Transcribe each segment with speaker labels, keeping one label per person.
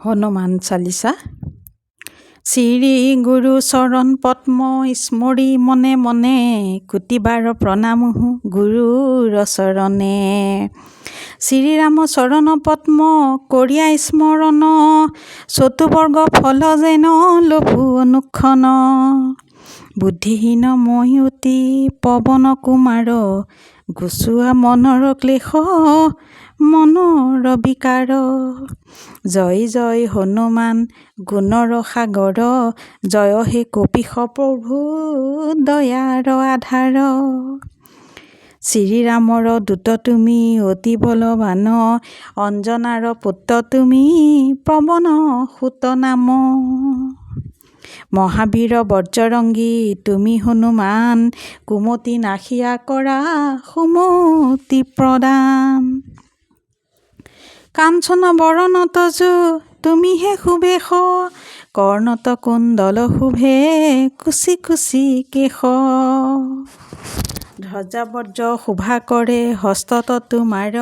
Speaker 1: হনুমান চালিসা। শ্ৰী গুৰু চৰণ পদ্ম স্মৰি মনে মনে, কোটিবাৰ প্ৰণামহো গুৰুৰ চৰণে। শ্ৰীৰাম চৰণ পদ্ম কৰিয়া স্মৰণ, চতুবৰ্গ ফল যেন লভু অনুক্ষণ। বুদ্ধিহীন মই অতি পৱন কুমাৰ, গুচোৱা মনৰ ক্লেশ মনৰ বিকাৰ। জয় জয় হনুমান গুণৰ সাগৰ, জয় হে কপিশ প্ৰভু দয়াৰ আধাৰ। শ্ৰীৰামৰ দূত তুমি অতি বলৱান, অঞ্জনাৰ পুত্ৰ তুমি পৱন সুত নাম। মহাবীৰ বজ্ৰৰংগী তুমি হনুমান, কুমতি নাশিয়া কৰা সুমতি প্ৰদান। কাঞ্চন বৰণ তজু তুমিহে সুবেশ, কৰ্ণত কুণ্ডল শোভে কুচি কুচি কেশ। ধ্বজা বজ্ৰ শোভা কৰে হস্তত তোমাৰ,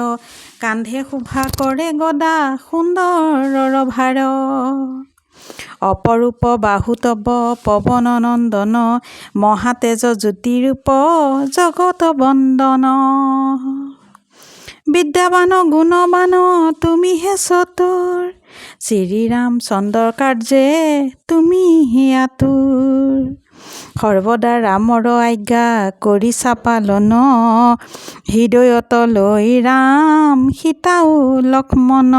Speaker 1: কান্ধে শোভা কৰে গদা সুন্দৰৰ ভাৰ। অপৰূপ বাহু তৱ পৱন নন্দন, মহাতেজ জ্যোতিৰূপ জগত বন্দন। বিদ্যাবান গুণবান তুমিহে চতুৰ, শ্ৰীৰামচন্দ্ৰৰ কাৰ্যে তুমিহে আতুৰ। সৰ্বদা ৰামৰ আজ্ঞা কৰিছা পালন, হৃদয়ত লৈ ৰাম সীতাও লক্ষ্মণ।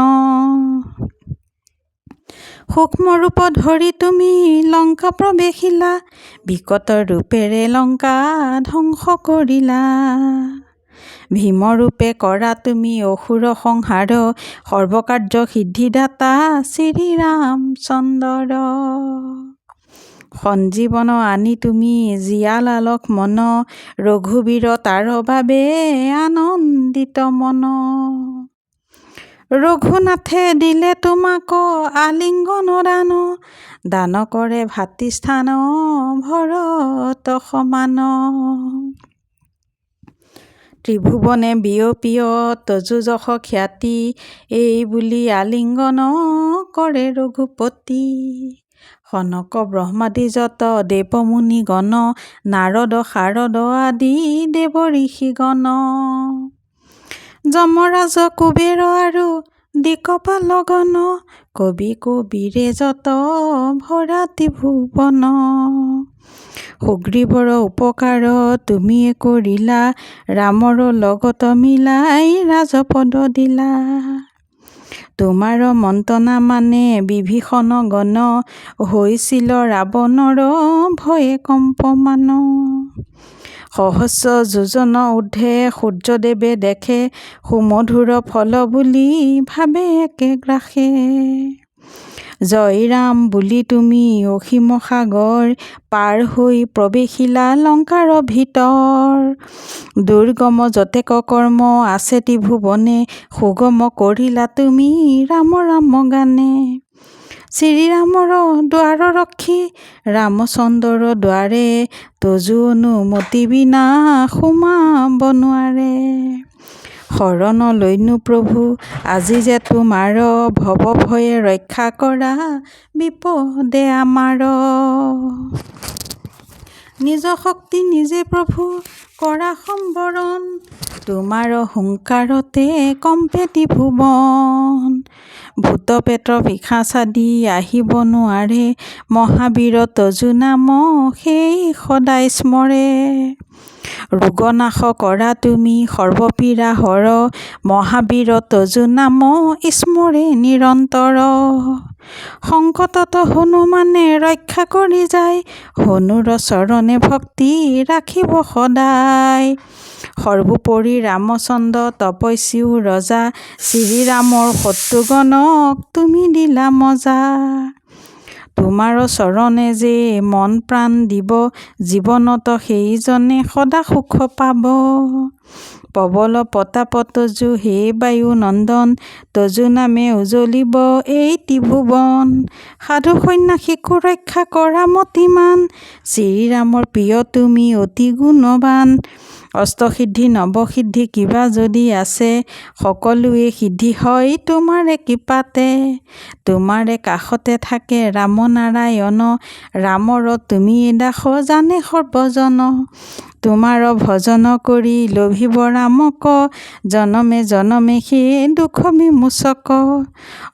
Speaker 1: সূক্ষ্ম ৰূপ ধৰি তুমি লংকা প্ৰৱেশিলা, বিকট ৰূপেৰে লংকা ধ্বংস কৰিলা। ভীমৰূপে কৰা তুমি অসুৰ সংহাৰ, সৰ্বকাৰ্য সিদ্ধিদাতা শ্ৰীৰামচন্দ্ৰ। সঞ্জীৱন আনি তুমি জীয়ালা লক্ষ্মণ, ৰঘুবীৰ তাৰ বাবে আনন্দিত মন। ৰঘুনাথে দিলে তোমাক আলিংগন দান, দান কৰে ভাতৃস্থান ভৰত সমান। ত্ৰিভুৱনে বিয়পিয় তজু যশ খ্যাতি, এই বুলি আলিংগন কৰে ৰঘুপতি। সনক ব্ৰহ্মাদি যত দেৱ মুনি গণ, নাৰদ শাৰদ আদি দেৱ ঋষি গণ। যমৰাজ কুবেৰ আৰু দিকপাল গণ, কবি কবিৰে যত ভৰা ত্ৰিভুৱন। সুগ্ৰীৱৰ উপকাৰ তুমিয়ে কৰিলা, ৰামৰ লগত মিলাই ৰাজপদ দিলা। তোমাৰ মন্ত্ৰণা মানে বিভীষণ গণ, হৈছিল ৰাৱণৰ ভয়ে কম্পমান। সহস্ৰ যোজন ঊৰ্ধ্বে সূৰ্যদেৱে দেখে, সুমধুৰ ফল বুলি ভাবে একে গ্ৰাসে। জয় ৰাম বুলি তুমি অসীম সাগৰ, পাৰ হৈ প্ৰৱেশিলা লংকাৰ ভিতৰ। দুৰ্গম যতেক কৰ্ম আছে ত্ৰিভুৱনে, সুগম কৰিলা তুমি ৰাম ৰাম গানে। শ্ৰীৰামৰ দ্বাৰ ৰক্ষী ৰামচন্দ্ৰৰ দ্বাৰে, তজু অনুমতি বিনা সোমাব নোৱাৰে। শৰণ লৈনো প্ৰভু আজি যে তোমাৰ, ভৱ ভয়ে ৰক্ষা কৰা বিপদে আমাৰ। নিজ শক্তি নিজে প্ৰভু কৰা সম্বৰণ, তোমাৰ হুংকাৰতে কম্পে ত্ৰিভুৱন। ভূত পেট পিশাচ আদি আহিব নোৱাৰে, মহাবীৰ তজু নাম সেই সদায় স্মৰে। ৰোগনাশ কৰা তুমি সৰ্বপীড়া হৰ, মহাবীৰ তজু নাম স্মৰে নিৰন্তৰ। সংকটত হনুমানে ৰক্ষা কৰি যায়, হনুৰ চৰণে ভক্তি ৰাখিব সদায়। সৰ্বোপৰি ৰামচন্দ্ৰ তপস্বীও ৰজা, শ্ৰীৰামৰ শত্ৰুগণক তুমি দিলা মজা। তোমাৰ চৰণে যে মন প্ৰাণ দিব, জীৱনত সেইজনে সদা সুখ পাব। পৱল প্ৰতাপ তজু হে বায়ু নন্দন, তজু নামে উজলিব এই ত্ৰিভুৱন। সাধু সন্ন্যাসীকো ৰক্ষা কৰা মতিমান, শ্ৰীৰামৰ প্ৰিয় তুমি অতি গুণৱান। অষ্টসিদ্ধি নৱসিদ্ধি কিবা যদি আছে সকলোৱে সিদ্ধি হয় তোমাৰে কৃপাতে। তোমাৰে কাষতে থাকে ৰাম নাৰায়ণ, ৰামৰ তুমি দাস জানে সৰ্বজন। তোমাৰ ভজন কৰি লভিব ৰামক, জনমে জনমে সেই দুখ বিমোচক।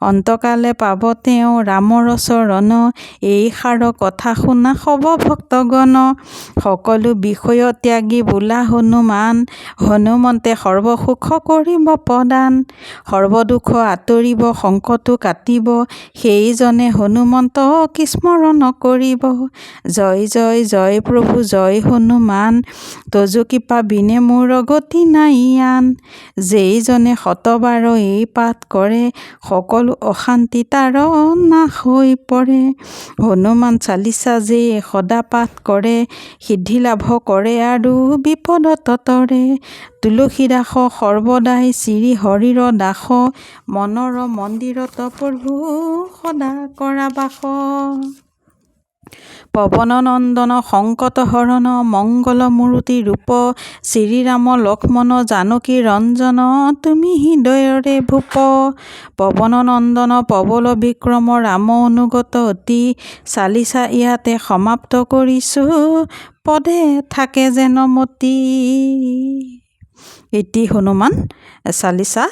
Speaker 1: অন্তকালে পাব তেওঁ ৰামৰ চৰণ, এই সাৰ কথা শুনা সব ভক্তগণ। সকলো বিষয় ত্যাগী বোলা হনুমান, হনুমন্তে সৰ্বসুখ কৰিব প্ৰদান। সৰ্বদুখ আঁতৰিব সংকটো কাটিব, সেইজনে হনুমন্তক স্মৰণ কৰিব। জয় জয় জয় প্ৰভু জয় হনুমান, তজু কৃপা বিনে মোৰ গতি নাই আন। যেইজনে শতবাৰ এই পাঠ কৰে, সকলো অশান্তি তাৰ নাশ হৈ পৰে। হনুমান চালিচা যে সদা পাঠ কৰে, সিদ্ধি লাভ কৰে আৰু বিপদ ততৰে। তুলসী দাস সৰ্বদাই শ্ৰী হৰিৰ দাস, মনৰ মন্দিৰত প্ৰভু সদা কৰা বাস। পৱন নন্দন সংকট হৰণ, মংগল মূৰ্তি ৰূপ, শ্ৰীৰাম লক্ষ্মণ জানকী ৰঞ্জন, তুমি হৃদয়ৰে ভূপ। পৱন নন্দন পৱল বিক্ৰম, ৰাম অনুগত অতি, চালিচা ইয়াতে সমাপ্ত কৰিছোঁ, পদে থাকে যেন মতি। ইতি হনুমান চালিচা